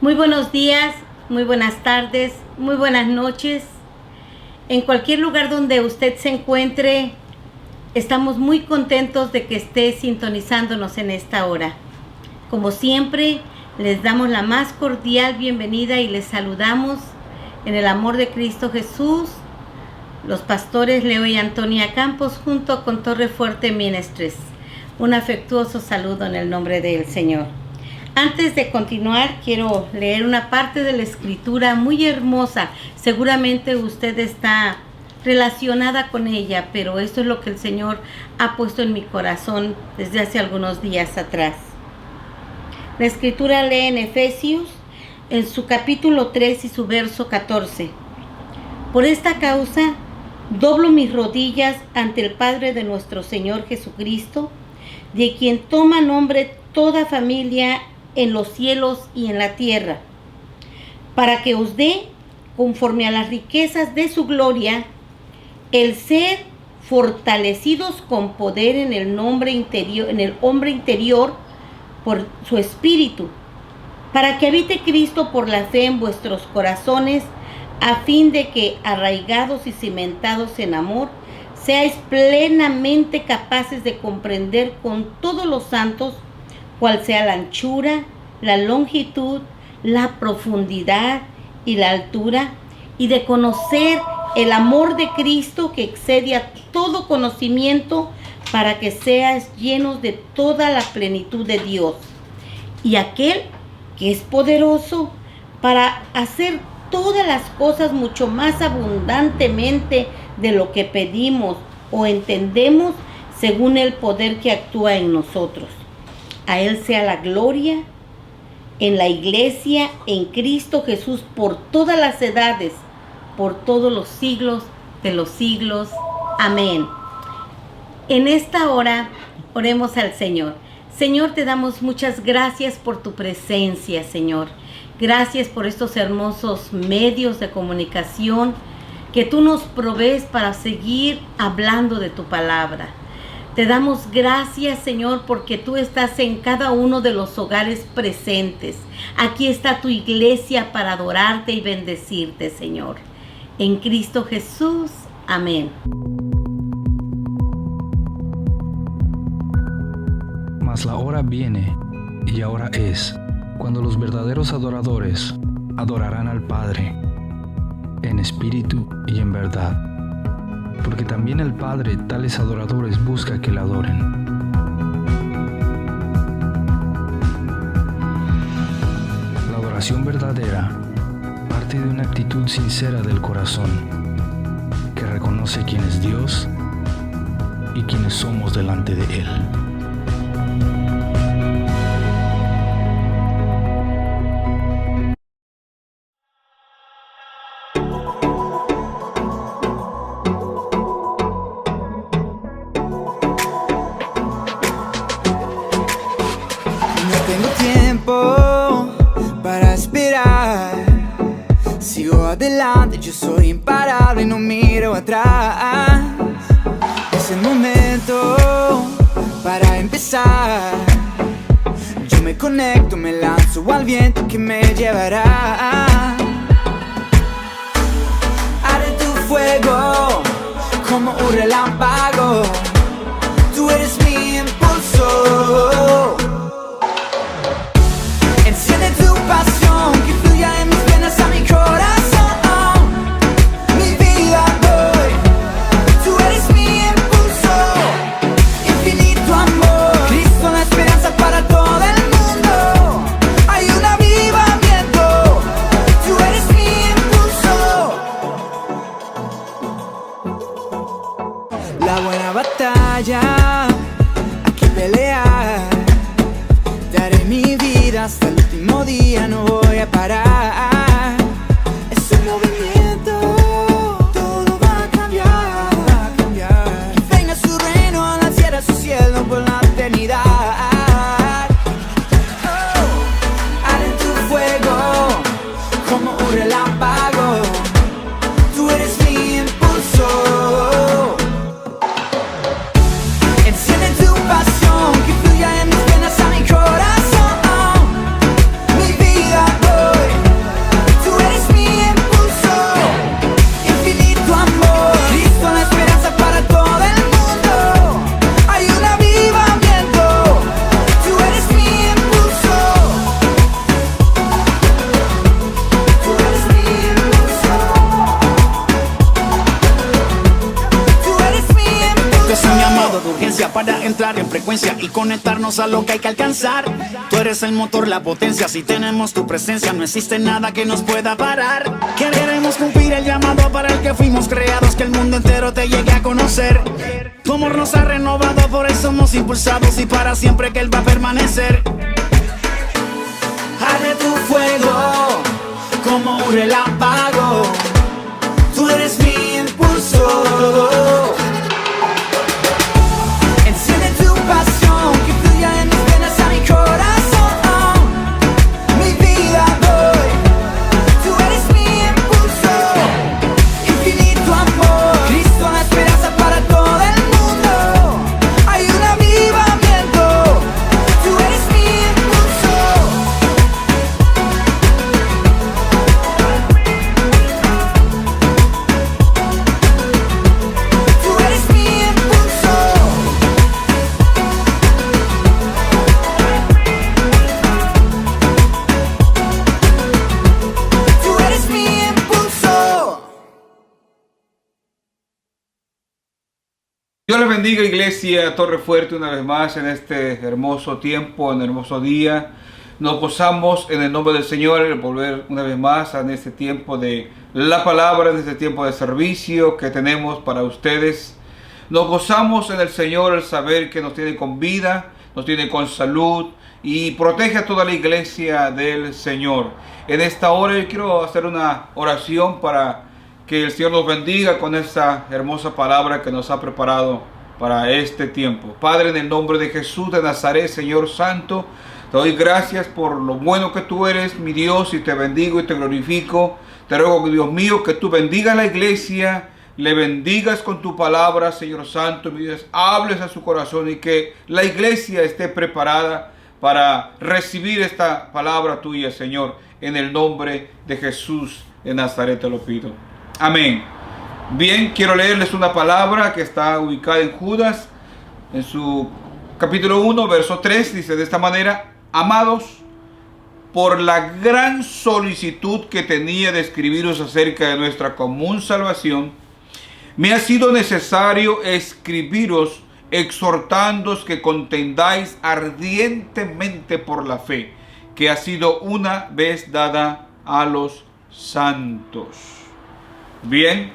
Muy buenos días, muy buenas tardes, muy buenas noches. En cualquier lugar donde usted se encuentre, estamos muy contentos de que esté sintonizándonos en esta hora. Como siempre, les damos la más cordial bienvenida y les saludamos en el amor de Cristo Jesús, los pastores Leo y Antonia Campos junto con Torre Fuerte Ministries. Un afectuoso saludo en el nombre del Señor. Antes de continuar, quiero leer una parte de la escritura muy hermosa. Seguramente usted está relacionada con ella, pero esto es lo que el Señor ha puesto en mi corazón desde hace algunos días atrás. La escritura lee en Efesios, en su capítulo 3 y su verso 14. Por esta causa, doblo mis rodillas ante el Padre de nuestro Señor Jesucristo, de quien toma nombre toda familia en los cielos y en la tierra, para que os dé, conforme a las riquezas de su gloria, el ser fortalecidos con poder en el hombre interior por su espíritu, para que habite Cristo por la fe en vuestros corazones, a fin de que, arraigados y cimentados en amor, seáis plenamente capaces de comprender con todos los santos cuál sea la anchura, la longitud, la profundidad y la altura, y de conocer el amor de Cristo que excede a todo conocimiento, para que seas llenos de toda la plenitud de Dios. Y aquel que es poderoso para hacer todas las cosas mucho más abundantemente de lo que pedimos o entendemos, según el poder que actúa en nosotros. A Él sea la gloria en la iglesia, en Cristo Jesús, por todas las edades, por todos los siglos de los siglos. Amén. En esta hora, oremos al Señor. Señor, te damos muchas gracias por tu presencia, Señor. Gracias por estos hermosos medios de comunicación que tú nos provees para seguir hablando de tu palabra. Te damos gracias, Señor, porque tú estás en cada uno de los hogares presentes. Aquí está tu iglesia para adorarte y bendecirte, Señor. En Cristo Jesús. Amén. Mas la hora viene, y ahora es, cuando los verdaderos adoradores adorarán al Padre, en espíritu y en verdad. Porque también el Padre tales adoradores busca que le adoren. La adoración verdadera parte de una actitud sincera del corazón, que reconoce quién es Dios y quiénes somos delante de Él. Para esperar, sigo adelante, yo soy imparable, no miro atrás. Es el momento para empezar. Yo me conecto, me lanzo al viento que me llevará. Arde tu fuego como un relámpago. Tú eres mi impulso. Enciende tu pasión, que fluya en mis venas a mi corazón. Mi vida doy, tú eres mi impulso. Infinito amor, Cristo la esperanza para todo el mundo. Hay un avivamiento, tú eres mi impulso. La buena batalla, aquí pelear. Daré mi vida hasta el último día, no voy a parar. Es un movimiento, todo va a cambiar. Que venga su reino, a la tierra su cielo por la eternidad. Arde tu fuego como un relámpago. Tú eres mi impulso. Enciende tu pasión, que fluya en mis venas a mi corazón. Mi vida para entrar en frecuencia y conectarnos a lo que hay que alcanzar. Tú eres el motor, la potencia, si tenemos tu presencia no existe nada que nos pueda parar. Queremos cumplir el llamado para el que fuimos creados, que el mundo entero te llegue a conocer. Tu amor nos ha renovado, por eso somos impulsados y para siempre que Él va a permanecer. Arde tu fuego como un relámpago, tú eres mi impulso. Enciende tu pasión que fluya en mis venas a mi corazón. Mi vida doy, tú eres mi impulso. Infinito amor, Cristo la esperanza para todo el mundo. Hay un avivamiento, tú eres mi impulso. Tú eres mi impulso. Tú eres mi impulso. Dios les bendiga, iglesia Torre Fuerte, una vez más en este hermoso tiempo, en el hermoso día. Nos gozamos en el nombre del Señor el volver una vez más en este tiempo de la palabra, en este tiempo de servicio que tenemos para ustedes. Nos gozamos en el Señor el saber que nos tiene con vida, nos tiene con salud y protege a toda la iglesia del Señor. En esta hora yo quiero hacer una oración para que el Señor nos bendiga con esta hermosa palabra que nos ha preparado para este tiempo. Padre, en el nombre de Jesús de Nazaret, Señor Santo, te doy gracias por lo bueno que tú eres, mi Dios, y te bendigo y te glorifico. Te ruego, Dios mío, que tú bendigas a la iglesia, le bendigas con tu palabra, Señor Santo, mi Dios, hables a su corazón y que la iglesia esté preparada para recibir esta palabra tuya, Señor, en el nombre de Jesús de Nazaret te lo pido. Amén. Bien, quiero leerles una palabra que está ubicada en Judas, en su capítulo 1, verso 3, dice de esta manera: amados, por la gran solicitud que tenía de escribiros acerca de nuestra común salvación, me ha sido necesario escribiros exhortándoos que contendáis ardientemente por la fe que ha sido una vez dada a los santos. Bien,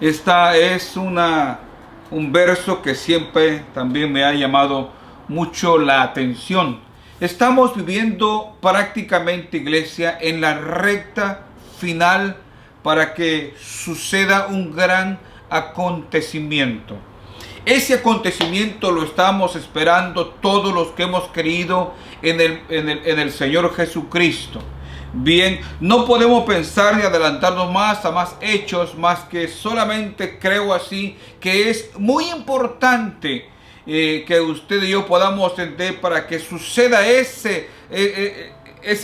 esta es un verso que siempre también me ha llamado mucho la atención. Estamos viviendo prácticamente, iglesia, en la recta final para que suceda un gran acontecimiento. Ese acontecimiento lo estamos esperando todos los que hemos creído en el Señor Jesucristo. Bien, no podemos pensar ni adelantarnos más a más hechos, más que solamente creo así que es muy importante que usted y yo podamos entender para que suceda ese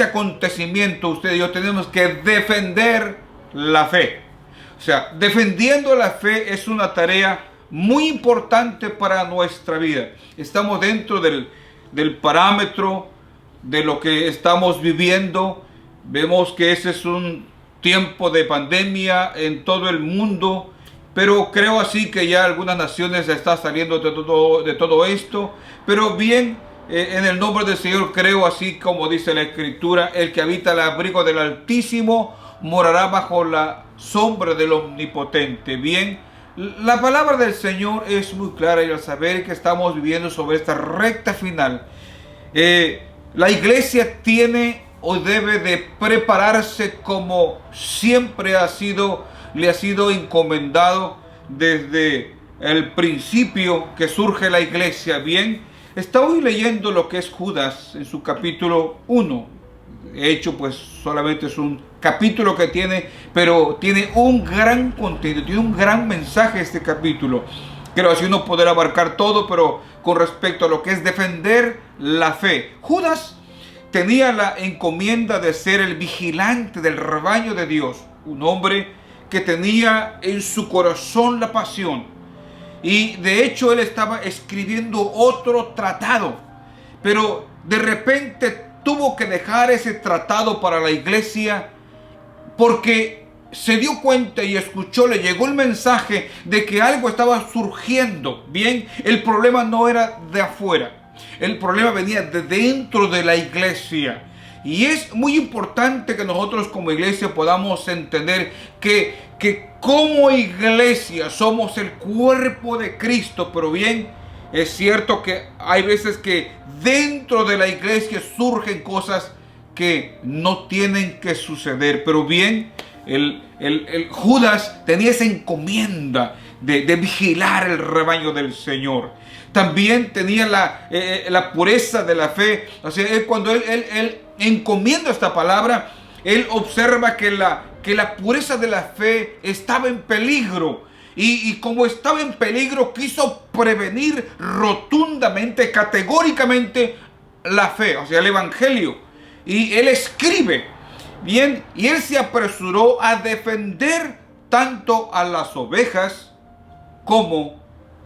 acontecimiento. Usted y yo tenemos que defender la fe. O sea, defendiendo la fe es una tarea muy importante para nuestra vida. Estamos dentro del parámetro de lo que estamos viviendo. Vemos que ese es un tiempo de pandemia en todo el mundo, pero creo así que ya algunas naciones están saliendo de todo esto. Pero bien, en el nombre del Señor creo así como dice la Escritura: el que habita el abrigo del Altísimo morará bajo la sombra del Omnipotente. Bien, la palabra del Señor es muy clara y al saber que estamos viviendo sobre esta recta final, la iglesia tiene o debe de prepararse como siempre le ha sido encomendado desde el principio que surge la iglesia. Bien, estamos leyendo lo que es Judas en su capítulo 1. De hecho, pues solamente es un capítulo que tiene, pero tiene un gran contenido, tiene un gran mensaje este capítulo. Creo así no poder abarcar todo, pero con respecto a lo que es defender la fe, Judas tenía la encomienda de ser el vigilante del rebaño de Dios, un hombre que tenía en su corazón la pasión. Y de hecho él estaba escribiendo otro tratado, pero de repente tuvo que dejar ese tratado para la iglesia porque se dio cuenta y escuchó, le llegó el mensaje de que algo estaba surgiendo. Bien, el problema no era de afuera, el problema venía de dentro de la iglesia. Y es muy importante que nosotros como iglesia podamos entender que como iglesia somos el cuerpo de Cristo. Pero bien, es cierto que hay veces que dentro de la iglesia surgen cosas que no tienen que suceder. Pero bien, el Judas tenía esa encomienda de vigilar el rebaño del Señor. También tenía la pureza de la fe. O sea, cuando él encomienda esta palabra, él observa que la pureza de la fe estaba en peligro. Y como estaba en peligro, quiso prevenir rotundamente, categóricamente la fe, o sea, el evangelio. Y él escribe, bien, y él se apresuró a defender tanto a las ovejas como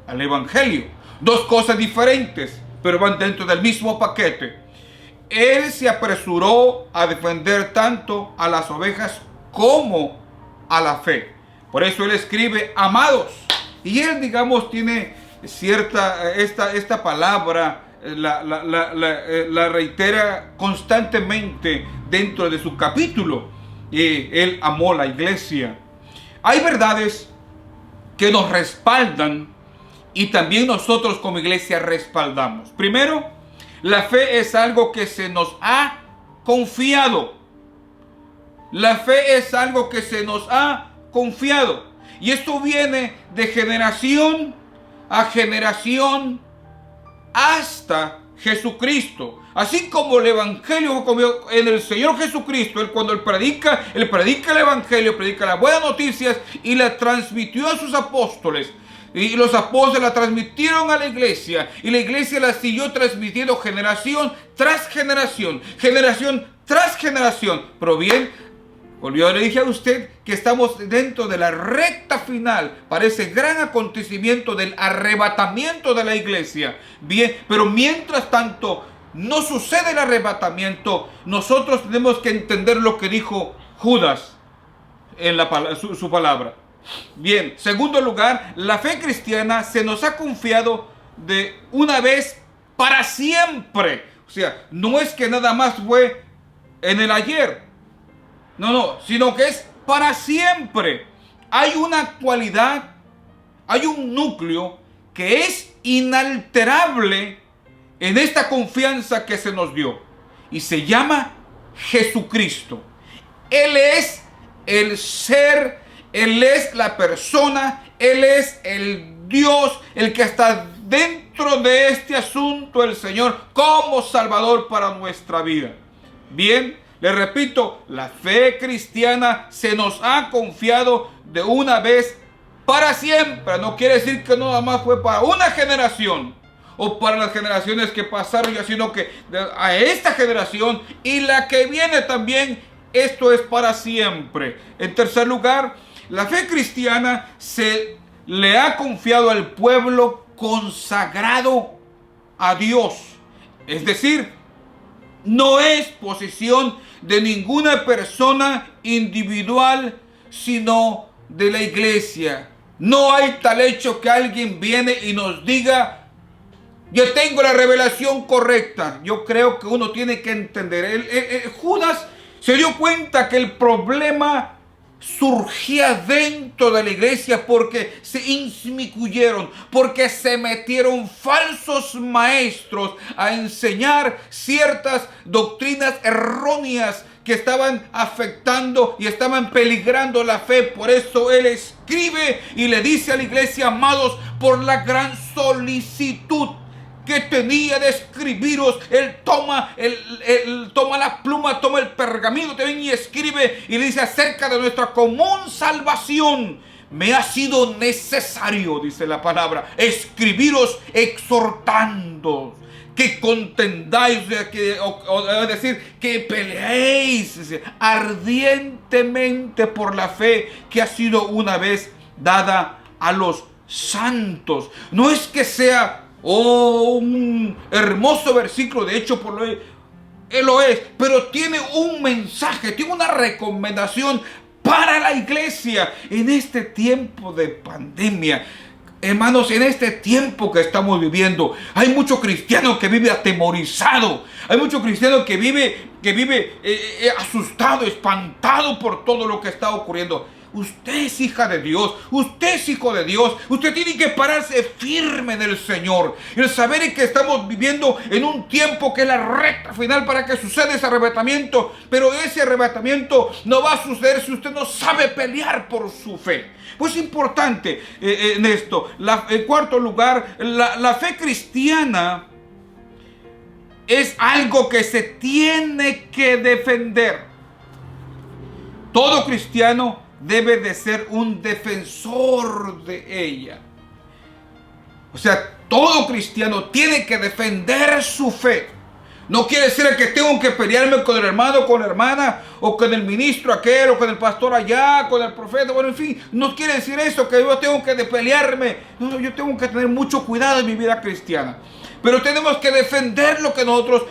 al evangelio. Dos cosas diferentes, pero van dentro del mismo paquete. Él se apresuró a defender tanto a las ovejas como a la fe. Por eso él escribe, amados. Y él, digamos, tiene cierta, esta palabra, la reitera constantemente dentro de su capítulo. Él amó la iglesia. Hay verdades que nos respaldan y también nosotros como iglesia respaldamos. Primero, la fe es algo que se nos ha confiado. La fe es algo que se nos ha confiado. Y esto viene de generación a generación hasta Jesucristo. Así como el evangelio en el Señor Jesucristo, cuando él predica el evangelio, predica las buenas noticias y la transmitió a sus apóstoles. Y los apóstoles la transmitieron a la iglesia. Y la iglesia la siguió transmitiendo generación tras generación. Generación tras generación. Pero bien, como yo le dije a usted que estamos dentro de la recta final para ese gran acontecimiento del arrebatamiento de la iglesia. Bien, pero mientras tanto no sucede el arrebatamiento, nosotros tenemos que entender lo que dijo Judas en su palabra. Bien, segundo lugar, la fe cristiana se nos ha confiado de una vez para siempre. O sea, no es que nada más fue en el ayer. No, sino que es para siempre. Hay una actualidad, hay un núcleo que es inalterable en esta confianza que se nos dio. Y se llama Jesucristo. Él es el ser, Él es la persona, Él es el Dios, el que está dentro de este asunto, el Señor, como Salvador para nuestra vida. Bien, le repito, la fe cristiana se nos ha confiado de una vez para siempre. No quiere decir que nada más fue para una generación o para las generaciones que pasaron ya, sino que a esta generación y la que viene también, esto es para siempre. En tercer lugar, la fe cristiana se le ha confiado al pueblo consagrado a Dios. Es decir, no es posición de ninguna persona individual, sino de la iglesia. No hay tal hecho que alguien viene y nos diga, yo tengo la revelación correcta. Yo creo que uno tiene que entender. Judas se dio cuenta que el problema surgía dentro de la iglesia porque se inmiscuyeron, porque se metieron falsos maestros a enseñar ciertas doctrinas erróneas que estaban afectando y estaban peligrando la fe. Por eso él escribe y le dice a la iglesia, amados, por la gran solicitud que tenía de escribiros, él toma la pluma, toma el pergamino también y escribe y le dice acerca de nuestra común salvación. Me ha sido necesario, dice la palabra, escribiros exhortando que contendáis, es decir, que peleéis ardientemente por la fe que ha sido una vez dada a los santos. No es que sea un hermoso versículo, de hecho él lo es, pero tiene un mensaje, tiene una recomendación para la iglesia en este tiempo de pandemia. Hermanos, en este tiempo que estamos viviendo, hay mucho cristiano que vive atemorizado. Hay mucho cristiano que vive asustado, espantado por todo lo que está ocurriendo. Usted es hija de Dios, usted es hijo de Dios, usted tiene que pararse firme en el Señor. El saber que estamos viviendo en un tiempo que es la recta final para que suceda ese arrebatamiento, pero ese arrebatamiento no va a suceder si usted no sabe pelear por su fe. Pues es importante en esto. En cuarto lugar, la fe cristiana es algo que se tiene que defender. Todo cristiano debe de ser un defensor de ella. O sea, todo cristiano tiene que defender su fe. No quiere decir que tengo que pelearme con el hermano, con la hermana, o con el ministro aquel, o con el pastor allá, con el profeta, bueno, en fin. No quiere decir eso, que yo tengo que pelearme. No, yo tengo que tener mucho cuidado en mi vida cristiana. Pero tenemos que defender lo que nosotros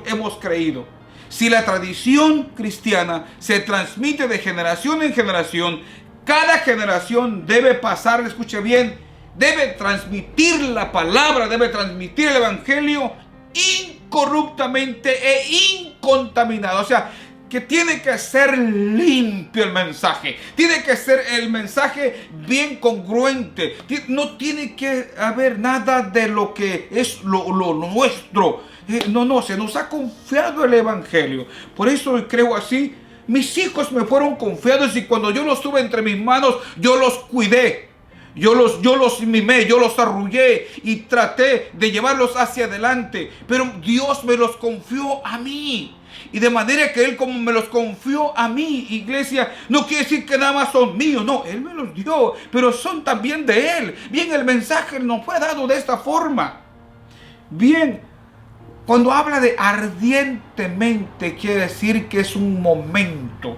hemos creído. Si la tradición cristiana se transmite de generación en generación, cada generación debe pasar, escuche bien, debe transmitir la palabra, debe transmitir el evangelio incorruptamente e incontaminado. O sea, que tiene que ser limpio el mensaje, tiene que ser el mensaje bien congruente, no tiene que haber nada de lo que es lo nuestro. No, se nos ha confiado el evangelio. Por eso creo así. Mis hijos me fueron confiados y cuando yo los tuve entre mis manos, yo los cuidé. Yo los mimé, yo los arrullé y traté de llevarlos hacia adelante. Pero Dios me los confió a mí. Y de manera que Él, como me los confió a mí, iglesia, no quiere decir que nada más son míos. No, Él me los dio, pero son también de Él. Bien, el mensaje nos fue dado de esta forma. Bien. Cuando habla de ardientemente, quiere decir que es un momento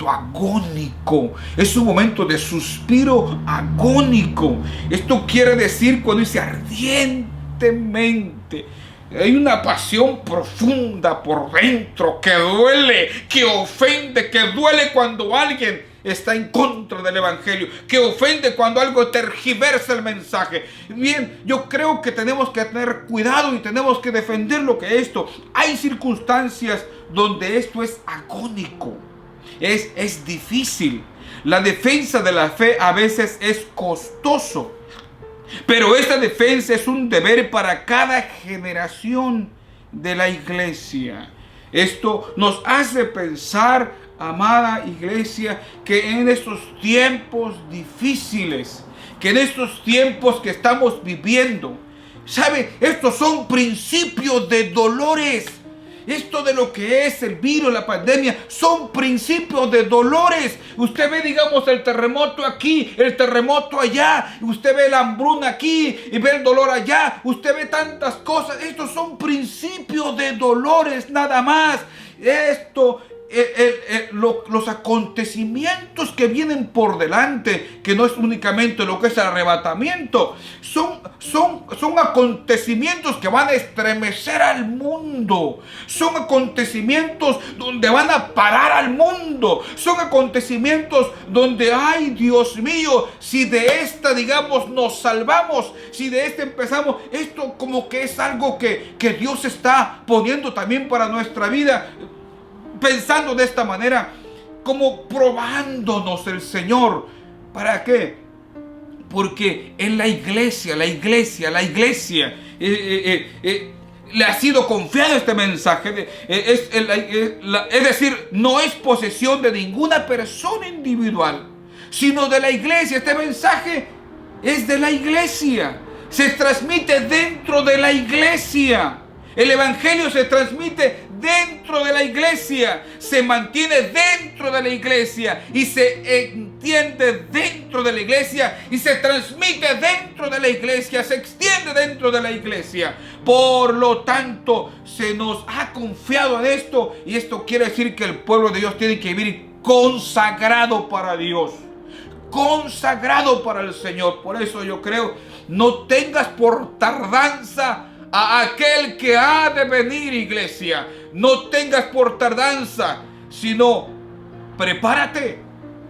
agónico, es un momento de suspiro agónico. Esto quiere decir cuando dice ardientemente. Hay una pasión profunda por dentro que duele, que ofende, que duele cuando alguien está en contra del evangelio, que ofende cuando algo tergiversa el mensaje. Bien, yo creo que tenemos que tener cuidado y tenemos que defender lo que esto. Hay circunstancias donde esto es agónico, es difícil. La defensa de la fe a veces es costoso, pero esta defensa es un deber para cada generación de la iglesia. Esto nos hace pensar, amada iglesia, que en estos tiempos difíciles, que en estos tiempos que estamos viviendo, ¿sabe? Estos son principios de dolores. Esto de lo que es el virus, la pandemia, son principios de dolores. Usted ve, digamos, el terremoto aquí, el terremoto allá. Usted ve la hambruna aquí y ve el dolor allá. Usted ve tantas cosas. Estos son principios de dolores, nada más. Los acontecimientos que vienen por delante, que no es únicamente lo que es el arrebatamiento, son acontecimientos que van a estremecer al mundo, son acontecimientos donde van a parar al mundo, son acontecimientos donde, ay Dios mío, si de esta, digamos, nos salvamos, si de esta empezamos, esto como que es algo que Dios está poniendo también para nuestra vida. Pensando de esta manera, como probándonos el Señor. ¿Para qué? Porque en la iglesia le ha sido confiado este mensaje. Es decir, no es posesión de ninguna persona individual, sino de la iglesia. Este mensaje es de la iglesia. Se transmite dentro de la iglesia. El evangelio se transmite dentro de la iglesia, se mantiene dentro de la iglesia y se entiende dentro de la iglesia y se transmite dentro de la iglesia, se extiende dentro de la iglesia. Por lo tanto, se nos ha confiado en esto y esto quiere decir que el pueblo de Dios tiene que vivir consagrado para Dios, consagrado para el Señor. Por eso yo creo, no tengas por tardanza a aquel que ha de venir, iglesia. No tengas por tardanza, sino prepárate,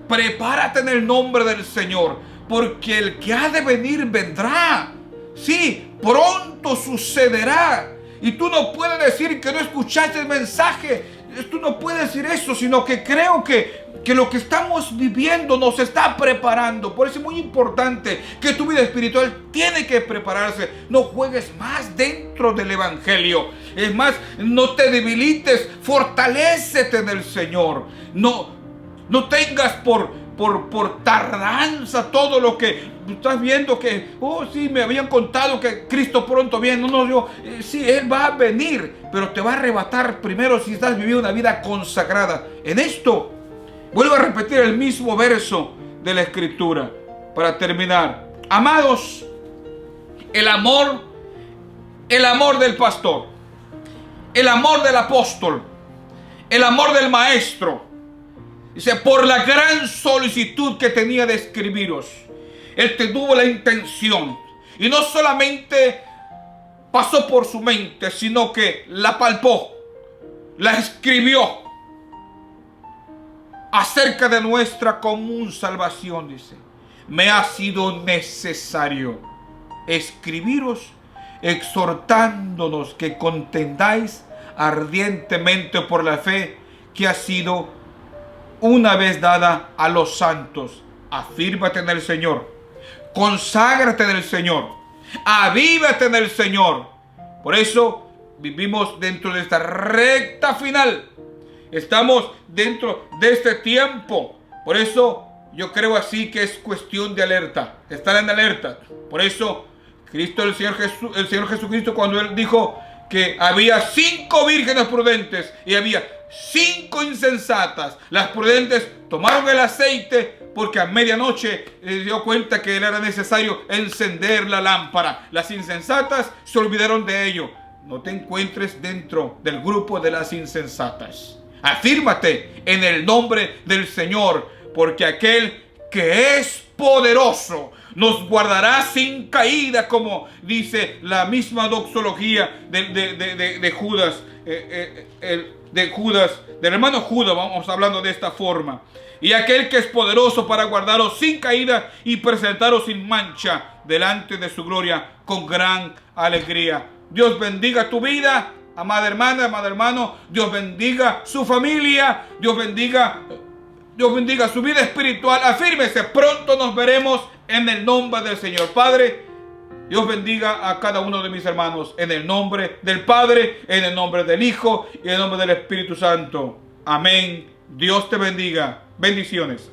prepárate en el nombre del Señor, porque el que ha de venir vendrá. Sí, pronto sucederá. Y tú no puedes decir que no escuchaste el mensaje. Tú no puedes decir eso, sino que creo que lo que estamos viviendo nos está preparando. Por eso es muy importante que tu vida espiritual tiene que prepararse. No juegues más dentro del Evangelio. Es más, no te debilites, fortalécete en el Señor. No tengas por tardanza todo lo que estás viendo que, sí, me habían contado que Cristo pronto viene. Sí, Él va a venir, pero te va a arrebatar primero si estás viviendo una vida consagrada. En esto, vuelvo a repetir el mismo verso de la Escritura para terminar. Amados, el amor del pastor, el amor del apóstol, el amor del maestro, dice, por la gran solicitud que tenía de escribiros, él tuvo la intención, y no solamente pasó por su mente, sino que la palpó, la escribió acerca de nuestra común salvación. Dice, me ha sido necesario escribiros exhortándonos que contendáis ardientemente por la fe que ha sido una vez dada a los santos. Afírmate en el Señor, conságrate en el Señor, avívate en el Señor. Por eso vivimos dentro de esta recta final. Estamos dentro de este tiempo. Por eso yo creo así que es cuestión de alerta, estar en alerta. Por eso el Señor Jesucristo, cuando Él dijo que había 5 vírgenes prudentes y había 5 insensatas, las prudentes tomaron el aceite porque a medianoche se dio cuenta que era necesario encender la lámpara. Las insensatas se olvidaron de ello. No te encuentres dentro del grupo de las insensatas. Afírmate en el nombre del Señor, porque aquel que es poderoso nos guardará sin caída, como dice la misma doxología de Judas, del hermano Judas. Vamos hablando de esta forma. Y aquel que es poderoso para guardaros sin caída y presentaros sin mancha delante de su gloria con gran alegría. Dios bendiga tu vida, amada hermana, amado hermano. Dios bendiga su familia. Dios bendiga su vida espiritual. Afírmese, pronto nos veremos en el nombre del Señor. Padre, Dios bendiga a cada uno de mis hermanos en el nombre del Padre, en el nombre del Hijo y en el nombre del Espíritu Santo. Amén. Dios te bendiga. Bendiciones.